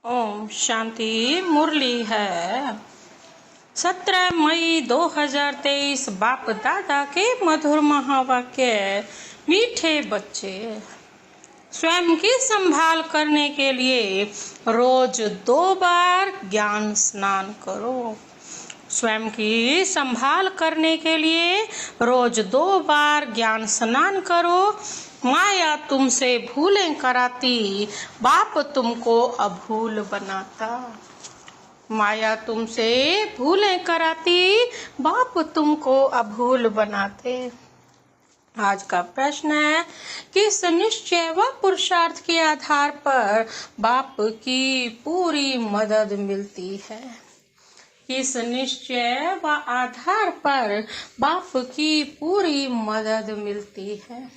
ओम शांति। मुरली है 17 मई 2023। बाप दादा के मधुर महावाक्य। मीठे बच्चे, स्वयं की संभाल करने के लिए रोज 2 बार ज्ञान स्नान करो। स्वयं की संभाल करने के लिए रोज 2 बार ज्ञान स्नान करो। माया तुमसे भूलें कराती, बाप तुमको अभूल बनाता। माया तुमसे भूलें कराती, बाप तुमको अभूल बनाते। आज का प्रश्न है, किस निश्चय व पुरुषार्थ के आधार पर बाप की पूरी मदद मिलती है? किस निश्चय व आधार पर बाप की पूरी मदद मिलती है?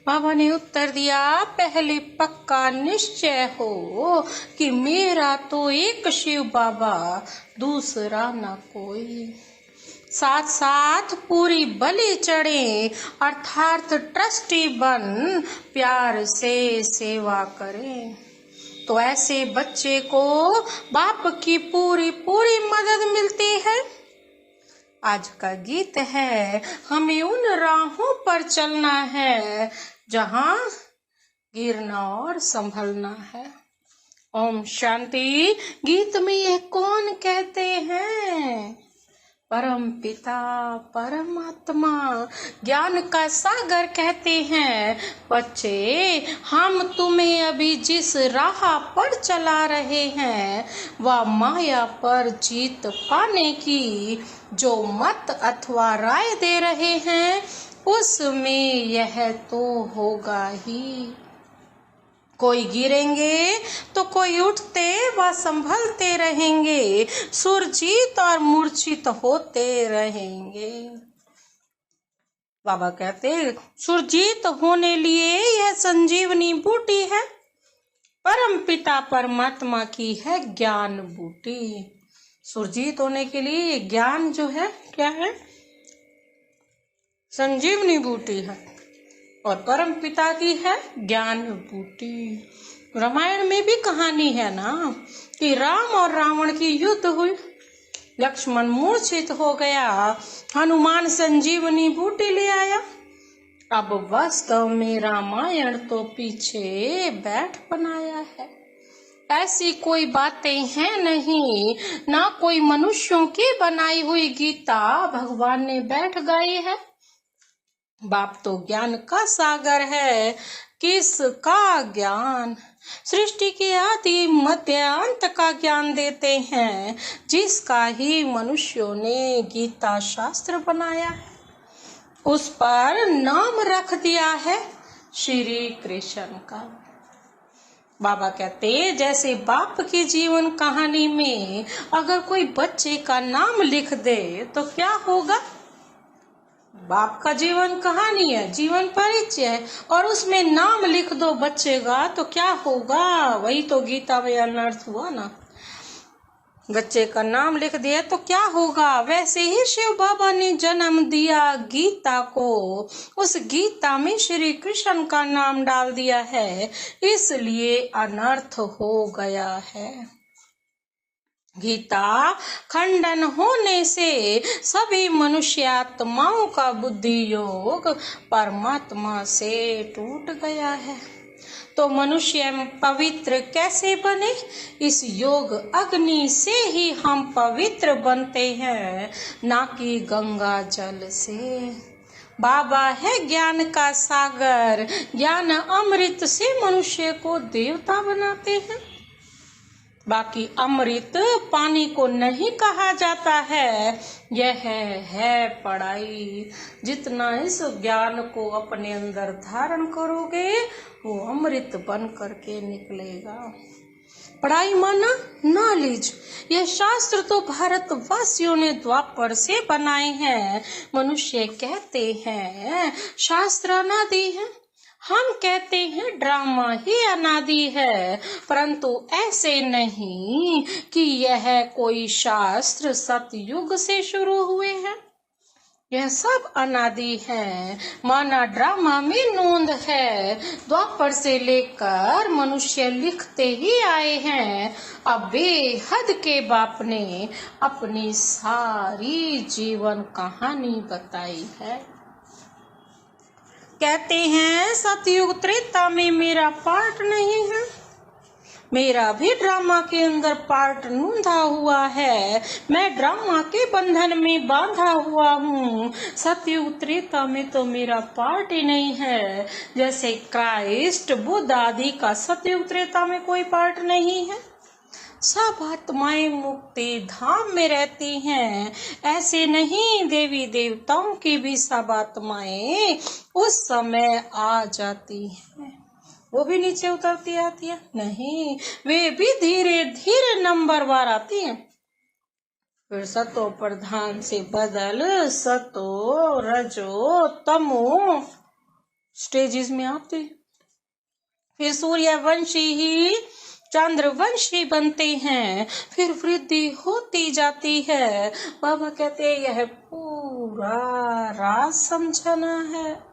बाबा ने उत्तर दिया, पहले पक्का निश्चय हो कि मेरा तो एक शिव बाबा, दूसरा न कोई। साथ साथ पूरी बलि चढ़े अर्थात ट्रस्टी बन प्यार से सेवा करें, तो ऐसे बच्चे को बाप की पूरी मदद मिलती है। आज का गीत है, हमें उन राहों पर चलना है जहां गिरना और संभलना है। ओम शांति। गीत में ये कौन कहते हैं? परम पिता परमात्मा ज्ञान का सागर कहते हैं, बच्चे हम तुम्हें अभी जिस राह पर चला रहे हैं वह माया पर जीत पाने की जो मत अथवा राय दे रहे हैं, उसमें यह तो होगा ही। कोई गिरेंगे तो कोई उठते व संभलते रहेंगे, सुरजीत और मूर्छित होते रहेंगे। बाबा कहते, सुरजीत होने लिए यह संजीवनी बूटी है, परम पिता परमात्मा की है ज्ञान बूटी। सुरजीत होने के लिए ज्ञान जो है क्या है? संजीवनी बूटी है, और परम पिता की है ज्ञान बूटी। रामायण में भी कहानी है ना कि राम और रावण की युद्ध हुई, लक्ष्मण मूर्छित हो गया, हनुमान संजीवनी बूटी ले आया। अब वास्तव में रामायण तो पीछे बैठ बनाया है। ऐसी कोई बातें हैं नहीं, ना कोई मनुष्यों की बनाई हुई गीता भगवान ने बैठ गाई है। बाप तो ज्ञान का सागर है। किसका ज्ञान? सृष्टि के आदि मध्य अंत का ज्ञान देते हैं, जिसका ही मनुष्यों ने गीता शास्त्र बनाया है। उस पर नाम रख दिया है श्री कृष्ण का। बाबा कहते, जैसे बाप की जीवन कहानी में अगर कोई बच्चे का नाम लिख दे तो क्या होगा? बाप का जीवन कहानी है, जीवन परिचय है, और उसमें नाम लिख दो बच्चे का तो क्या होगा? वही तो गीता में अनर्थ हुआ ना। बच्चे का नाम लिख दिया तो क्या होगा? वैसे ही शिव बाबा ने जन्म दिया गीता को, उस गीता में श्री कृष्ण का नाम डाल दिया है, इसलिए अनर्थ हो गया है। गीता खंडन होने से सभी मनुष्यात्माओं का बुद्धि योग परमात्मा से टूट गया है। तो मनुष्य पवित्र कैसे बने? इस योग अग्नि से ही हम पवित्र बनते हैं, ना कि गंगा जल से। बाबा है ज्ञान का सागर, ज्ञान अमृत से मनुष्य को देवता बनाते हैं। बाकी अमृत पानी को नहीं कहा जाता है, यह है पढ़ाई। जितना इस ज्ञान को अपने अंदर धारण करोगे वो अमृत बन करके निकलेगा। पढ़ाई माना नॉलेज। यह शास्त्र तो भारतवासियों ने द्वापर से बनाए हैं। मनुष्य कहते हैं शास्त्र अनादि है, हम कहते हैं ड्रामा ही अनादि है, परंतु ऐसे नहीं कि यह कोई शास्त्र सतयुग से शुरू हुए हैं। यह सब अनादि है, माना ड्रामा में नोंद है। द्वापर से लेकर मनुष्य लिखते ही आए हैं। अब बेहद के बाप ने अपनी सारी जीवन कहानी बताई है। कहते हैं सतयुग त्रेता में मेरा पार्ट नहीं है। मेरा भी ड्रामा के अंदर पार्ट नूंधा हुआ है। मैं ड्रामा के बंधन में बांधा हुआ हूँ। सतयुग त्रेता में तो मेरा पार्ट ही नहीं है। जैसे क्राइस्ट, बुद्ध आदि का सतयुग त्रेता में कोई पार्ट नहीं है। सब आत्माएं मुक्ति धाम में रहती हैं। ऐसे नहीं, देवी देवताओं की भी सब आत्माएं उस समय आ जाती हैं। वो भी नीचे उतरती आती है? नहीं, वे भी धीरे धीरे नंबरवार आती हैं। फिर सतो प्रधान से बदल सतो रजो तमो स्टेजेस में आती। फिर सूर्यवंशी ही चंद्रवंशी बनते हैं। फिर वृद्धि होती जाती है। बाबा कहते हैं यह पूरा राज समझना है।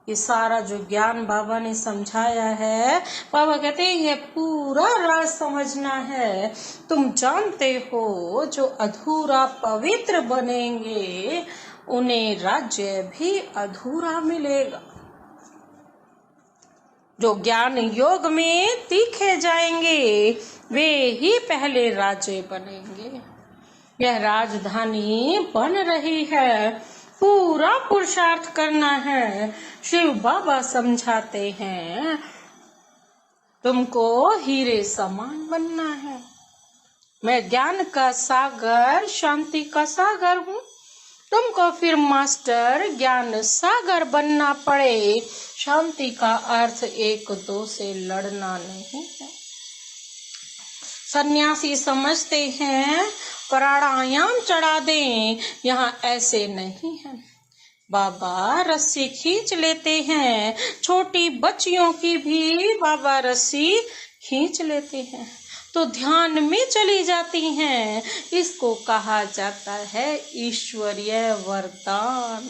ये सारा जो ज्ञान बाबा ने समझाया है, बाबा कहते हैं यह पूरा राज समझना है। तुम जानते हो जो अधूरा पवित्र बनेंगे उन्हें राज्य भी अधूरा मिलेगा। जो ज्ञान योग में तीखे जाएंगे वे ही पहले राजे बनेंगे। यह राजधानी बन रही है। पूरा पुरुषार्थ करना है। शिव बाबा समझाते हैं तुमको हीरे समान बनना है। मैं ज्ञान का सागर, शांति का सागर हूँ। तुमको फिर मास्टर ज्ञान सागर बनना पड़े। शांति का अर्थ एक दो से लड़ना नहीं है। सन्यासी समझते हैं प्राणायाम चढ़ा दें, यहाँ ऐसे नहीं है। बाबा रस्सी खींच लेते हैं। छोटी बच्चियों की भी बाबा रस्सी खींच लेते हैं तो ध्यान में चली जाती हैं। इसको कहा जाता है ईश्वरीय वरदान।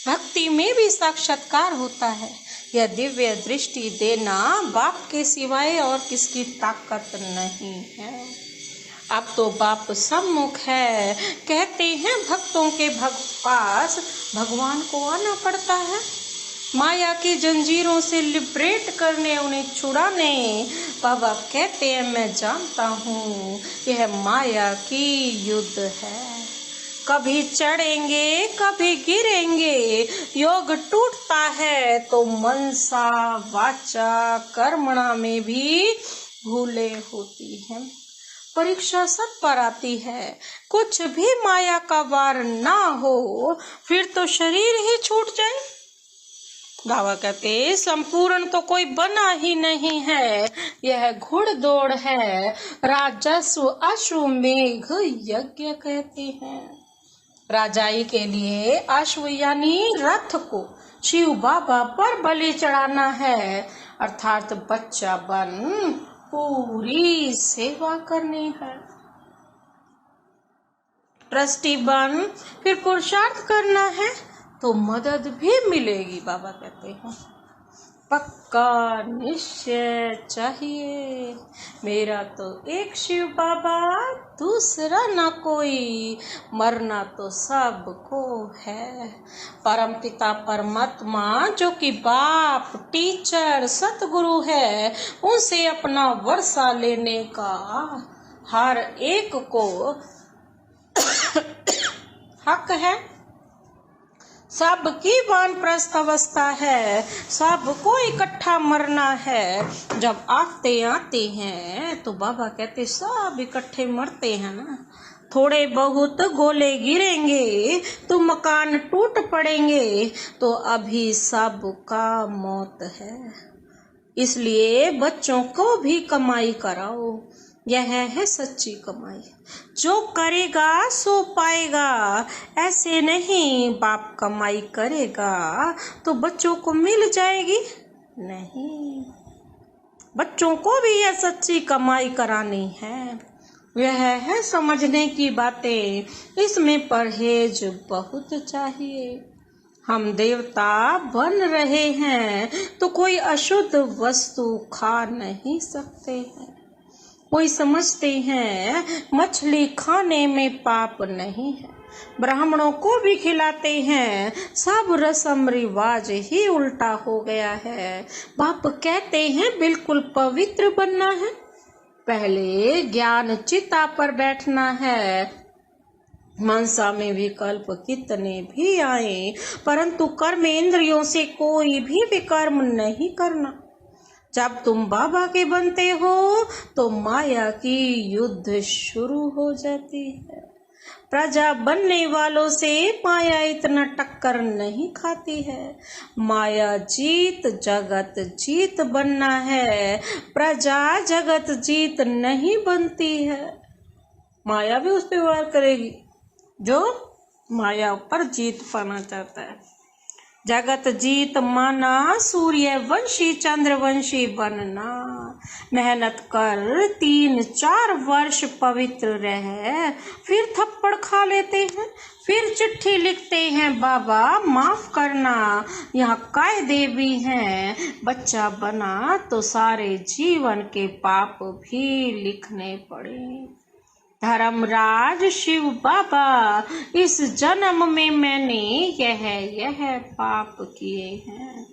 भक्ति में भी साक्षात्कार होता है। यह दिव्य दृष्टि देना बाप के सिवाय और किसकी ताकत नहीं है। अब तो बाप सम्मुख है। कहते हैं भक्तों के पास भगवान को आना पड़ता है। माया की जंजीरों से लिबरेट करने, उन्हें छुड़ाने। बाबा कहते हैं मैं जानता हूँ यह माया की युद्ध है। कभी चढ़ेंगे कभी गिरेंगे। योग टूटता है तो मनसा वाचा कर्मणा में भी भूले होती हैं। परीक्षा सब पर आती है। कुछ भी माया का वार ना हो फिर तो शरीर ही छूट जाए। बाबा कहते संपूर्ण तो कोई बना ही नहीं है। यह घुड़दौड़ है। राजस्व अश्वमेघ यज्ञ कहते हैं। राजाई के लिए अश्व यानी रथ को शिव बाबा पर बलि चढ़ाना है, अर्थात बच्चा बन पूरी सेवा करनी है। ट्रस्टी बन फिर पुरुषार्थ करना है तो मदद भी मिलेगी। बाबा कहते हैं पक्का निश्चय चाहिए। मेरा तो एक शिव बाबा, दूसरा ना कोई। मरना तो सबको है। परम पिता परमात्मा जो कि बाप, टीचर, सतगुरु है, उनसे अपना वर्षा लेने का हर एक को हक है। सबकी वानप्रस्थ अवस्था है। सबको इकट्ठा मरना है। जब आते आते हैं तो बाबा कहते सब इकट्ठे मरते हैं ना। थोड़े बहुत गोले गिरेंगे तो मकान टूट पड़ेंगे तो अभी सबका मौत है। इसलिए बच्चों को भी कमाई कराओ। यह है सच्ची कमाई। जो करेगा सो पाएगा। ऐसे नहीं बाप कमाई करेगा तो बच्चों को मिल जाएगी, नहीं। बच्चों को भी यह सच्ची कमाई करानी है। यह है समझने की बातें, इसमें परहेज बहुत चाहिए। हम देवता बन रहे हैं तो कोई अशुद्ध वस्तु खा नहीं सकते हैं। कोई समझते हैं मछली खाने में पाप नहीं है, ब्राह्मणों को भी खिलाते हैं। सब रस्म रिवाज ही उल्टा हो गया है। बाप कहते हैं बिल्कुल पवित्र बनना है, पहले ज्ञान चिता पर बैठना है। मनसा में विकल्प कितने भी आए, परंतु कर्मेंद्रियों से कोई भी विकर्म नहीं करना। जब तुम बाबा के बनते हो तो माया की युद्ध शुरू हो जाती है। प्रजा बनने वालों से माया इतना टक्कर नहीं खाती है। माया जीत जगत जीत बनना है, प्रजा जगत जीत नहीं बनती है। माया भी उस पर वार करेगी जो माया पर जीत पाना चाहता है। जगत जीत माना सूर्यवंशी चंद्रवंशी बनना। मेहनत कर 3-4 वर्ष पवित्र रह, फिर थप्पड़ खा लेते हैं, फिर चिट्ठी लिखते हैं बाबा माफ करना। यहाँ कायदे भी हैं, बच्चा बना तो सारे जीवन के पाप भी लिखने पड़े। धर्मराज शिव बाबा, इस जन्म में मैंने यह पाप किए हैं,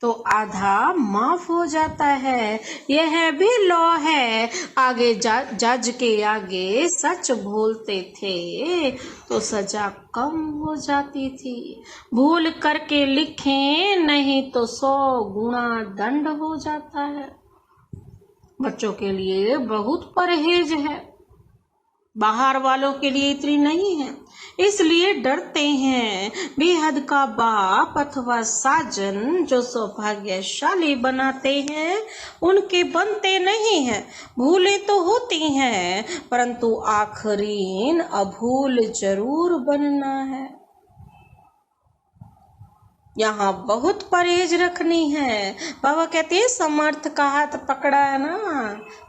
तो आधा माफ हो जाता है। यह भी लॉ है। आगे जज के आगे सच बोलते थे तो सजा कम हो जाती थी। भूल करके लिखें नहीं तो 100 गुना दंड हो जाता है। बच्चों के लिए बहुत परहेज है, बाहर वालों के लिए इतनी नहीं है, इसलिए डरते हैं। बेहद का बाप अथवा साजन जो सौभाग्यशाली बनाते हैं उनके बनते नहीं हैं। भूलें तो होती हैं, परंतु आखिरीन अभूल जरूर बनना है। यहाँ बहुत परहेज रखनी है। बाबा कहते हैं समर्थ का हाथ पकड़ा है ना,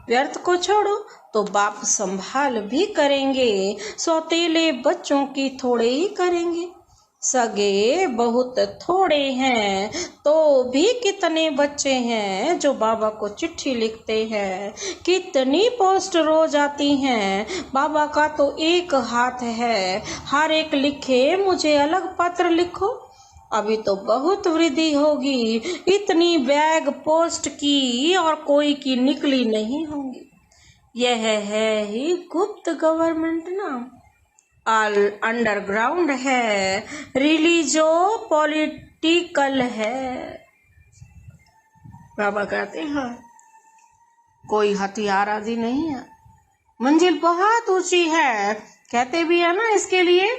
व्यर्थ को छोड़ो तो बाप संभाल भी करेंगे। सौतेले बच्चों की थोड़े ही करेंगे, सगे बहुत थोड़े हैं तो भी कितने बच्चे हैं जो बाबा को चिट्ठी लिखते हैं। कितनी पोस्ट रोज आती हैं। बाबा का तो एक हाथ है, हर एक लिखे मुझे अलग पत्र लिखो। अभी तो बहुत वृद्धि होगी, इतनी बैग पोस्ट की और कोई की निकली नहीं होंगी। यह है ही गुप्त गवर्नमेंट ना, अंडरग्राउंड है, रिलीजो पॉलिटिकल है। बाबा कहते हैं कोई हथियार आदि नहीं है, मंजिल बहुत ऊंची है। कहते भी है ना इसके लिए,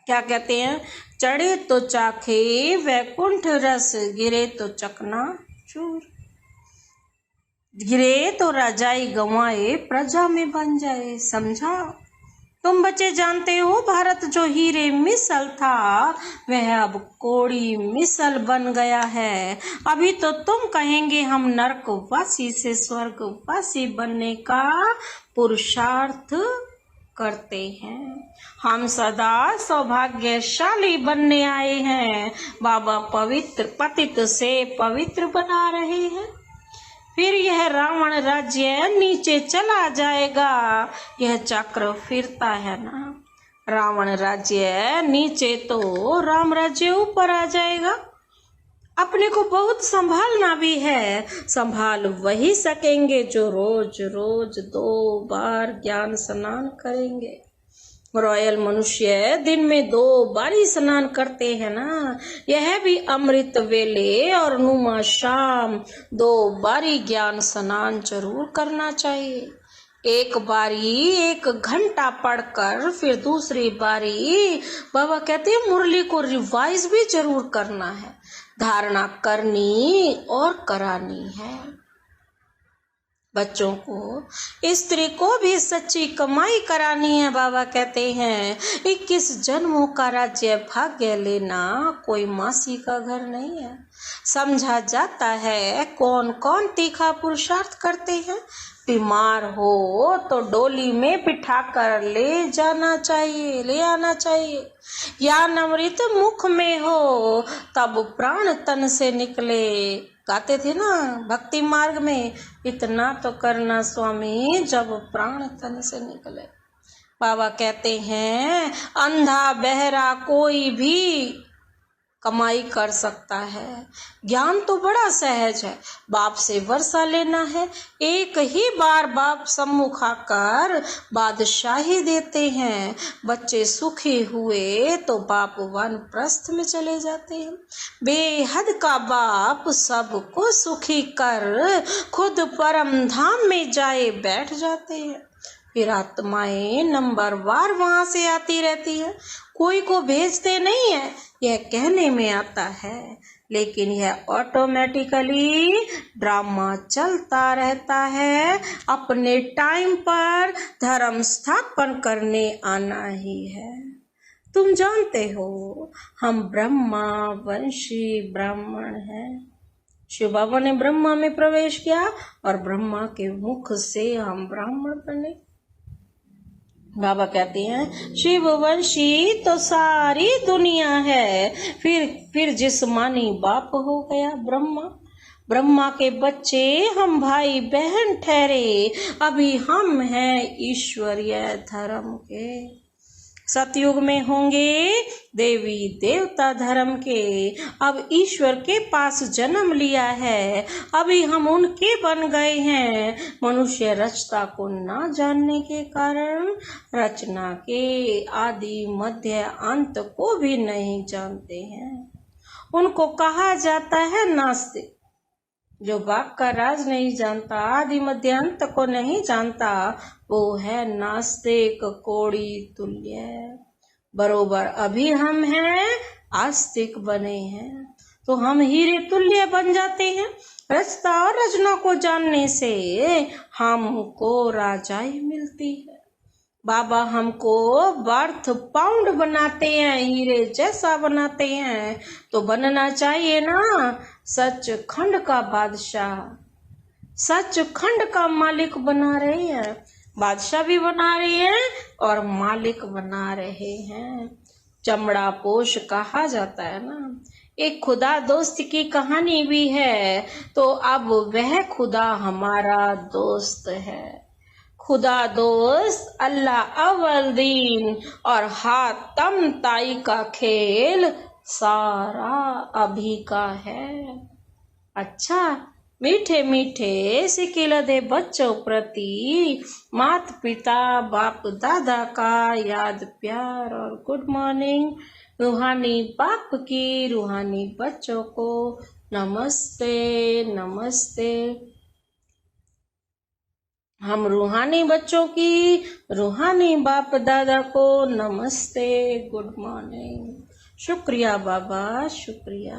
क्या कहते हैं, चढ़े तो चाखे वैकुंठ रस, गिरे तो चकना चूर, गिरे तो राजाई गंवाए, प्रजा में बन जाए। समझा? तुम बच्चे जानते हो भारत जो हीरे मिसल था वह अब कोड़ी मिसल बन गया है। अभी तो तुम कहेंगे हम नरकवासी से स्वर्गवासी बनने का पुरुषार्थ करते हैं। हम सदा सौभाग्यशाली बनने आए हैं। बाबा पवित्र पतित से पवित्र बना रहे हैं। फिर यह रावण राज्य नीचे चला जाएगा। यह चक्र फिरता है ना, रावण राज्य नीचे तो राम राज्य ऊपर आ जाएगा। अपने को बहुत संभालना भी है। संभाल वही सकेंगे जो रोज रोज 2 बार ज्ञान स्नान करेंगे। रॉयल मनुष्य दिन में 2 बारी स्नान करते हैं ना, यह भी अमृत वेले और नुमा शाम 2 बारी ज्ञान स्नान जरूर करना चाहिए। एक बारी 1 घंटा पढ़कर फिर दूसरी बारी बाबा कहते हैं मुरली को रिवाइज भी जरूर करना है। धारणा करनी और करानी है। बच्चों को स्त्री को भी सच्ची कमाई करानी है। बाबा कहते हैं 21 जन्मों का राज्य भाग्य लेना कोई मासी का घर नहीं है। समझा जाता है कौन कौन तीखा पुरुषार्थ करते हैं। बीमार हो तो डोली में बिठाकर ले जाना चाहिए, ले आना चाहिए। या अमृत मुख में हो तब प्राण तन से निकले। गाते थे ना भक्ति मार्ग में, इतना तो करना स्वामी जब प्राण तन से निकले। बाबा कहते हैं अंधा बहरा कोई भी कमाई कर सकता है। ज्ञान तो बड़ा सहज है। बाप से वर्षा लेना है। एक ही बार बाप सम्मुख आकर बादशाही देते हैं। बच्चे सुखी हुए तो बाप वानप्रस्थ में चले जाते हैं। बेहद का बाप सबको सुखी कर खुद परम धाम में जाए बैठ जाते हैं। फिर आत्माएं नंबरवार वहां से आती रहती है। कोई को भेजते नहीं है, यह कहने में आता है, लेकिन यह ऑटोमेटिकली ड्रामा चलता रहता है। अपने टाइम पर धर्म स्थापन करने आना ही है। तुम जानते हो हम ब्रह्मा वंशी ब्राह्मण हैं। शिव बाबा ने ब्रह्मा में प्रवेश किया और ब्रह्मा के मुख से हम ब्राह्मण बने। बाबा कहते हैं शिववंशी तो सारी दुनिया है। फिर जिस्मानी बाप हो गया ब्रह्मा। ब्रह्मा के बच्चे हम भाई बहन ठहरे। अभी हम हैं ईश्वरीय धर्म के। सतयुग में होंगे देवी देवता धर्म के। अब ईश्वर के पास जन्म लिया है। अभी हम उनके बन गए हैं। मनुष्य रचता को ना जानने के कारण रचना के आदि मध्य अंत को भी नहीं जानते हैं। उनको कहा जाता है नास्तिक। जो बाप का राज नहीं जानता, आदि मध्य अंत को नहीं जानता, वो है नास्तिक, कोड़ी तुल्य। बरोबर अभी हम हैं आस्तिक बने हैं तो हम हीरे तुल्य बन जाते हैं। रचता और रचना को जानने से हमको राजाई मिलती है। बाबा हमको बर्थ पाउंड बनाते हैं, हीरे जैसा बनाते हैं। तो बनना चाहिए ना सचखंड का बादशाह। सचखंड का मालिक बना रहे हैं। बादशाह भी बना रहे हैं और मालिक बना रहे हैं। चमड़ा पोश कहा जाता है ना। एक खुदा दोस्त की कहानी भी है। तो अब वह खुदा हमारा दोस्त है। खुदा दोस्त अल्लाह अव्वल दीन और हातम ताई का खेल सारा अभी का है। अच्छा मीठे मीठे सिकिलदे बच्चों प्रति माता पिता बाप दादा का याद प्यार और गुड मॉर्निंग। रूहानी बाप की रूहानी बच्चों को नमस्ते नमस्ते। हम रूहानी बच्चों की रूहानी बाप दादा को नमस्ते गुड मॉर्निंग। शुक्रिया बाबा शुक्रिया।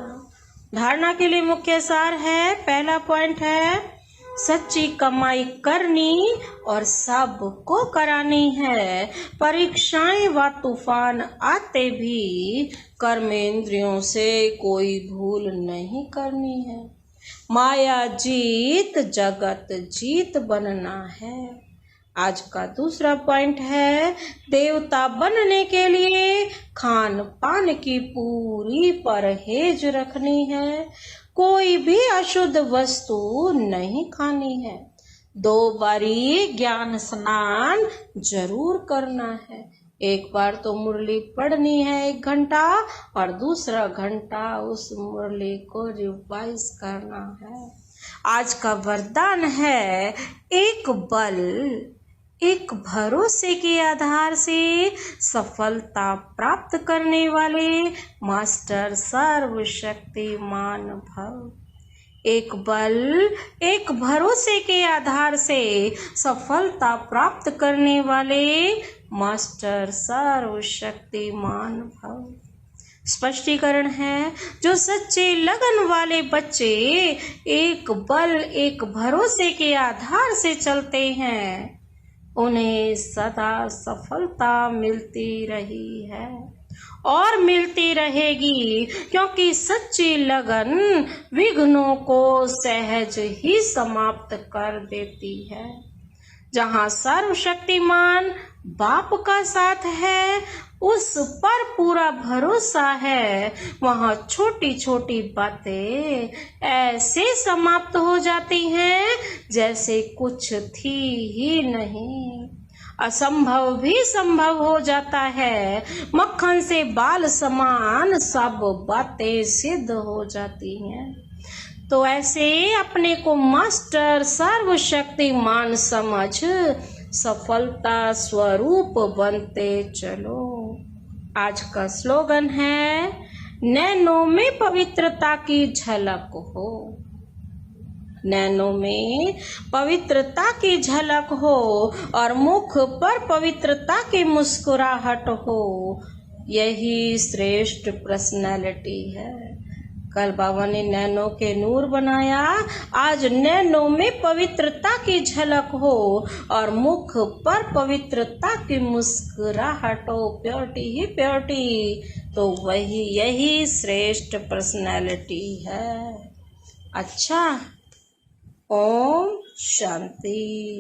धारणा के लिए मुख्य सार है। पहला पॉइंट है सच्ची कमाई करनी और सबको करानी है। परीक्षाएं व तूफान आते भी कर्मेंद्रियों से कोई भूल नहीं करनी है। माया जीत जगत जीत बनना है। आज का दूसरा पॉइंट है देवता बनने के लिए खान पान की पूरी परहेज रखनी है। कोई भी अशुद्ध वस्तु नहीं खानी है। 2 बारी ज्ञान स्नान जरूर करना है। एक बार तो मुरली पढ़नी है 1 घंटा और दूसरा घंटा उस मुरली को रिवाइज करना है। आज का वरदान है एक भरोसे के आधार से सफलता प्राप्त करने वाले मास्टर सर्वशक्तिमान भव। एक भरोसे के आधार से सफलता प्राप्त करने वाले मास्टर सर्वशक्तिमान भव। स्पष्टीकरण है, जो सच्चे लगन वाले बच्चे एक बल एक भरोसे के आधार से चलते हैं, उन्हें सदा सफलता मिलती रही है और मिलती रहेगी, क्योंकि सच्ची लगन विघ्नों को सहज ही समाप्त कर देती है। जहाँ सर्वशक्तिमान बाप का साथ है, उस पर पूरा भरोसा है, वहाँ छोटी छोटी बातें ऐसे समाप्त हो जाती हैं जैसे कुछ थी ही नहीं। असंभव भी संभव हो जाता है, मक्खन से बाल समान सब बातें सिद्ध हो जाती हैं। तो ऐसे अपने को मास्टर सर्वशक्तिमान समझ सफलता स्वरूप बनते चलो। आज का स्लोगन है, नैनों में पवित्रता की झलक हो। नैनों में पवित्रता की झलक हो और मुख पर पवित्रता की मुस्कुराहट हो, यही श्रेष्ठ पर्सनैलिटी है। कल बाबा ने नैनों के नूर बनाया, आज नैनों में पवित्रता की झलक हो और मुख पर पवित्रता की मुस्कुराहट हो। प्योरिटी ही प्योरिटी, तो वही यही श्रेष्ठ पर्सनैलिटी है। अच्छा, ओम शांति।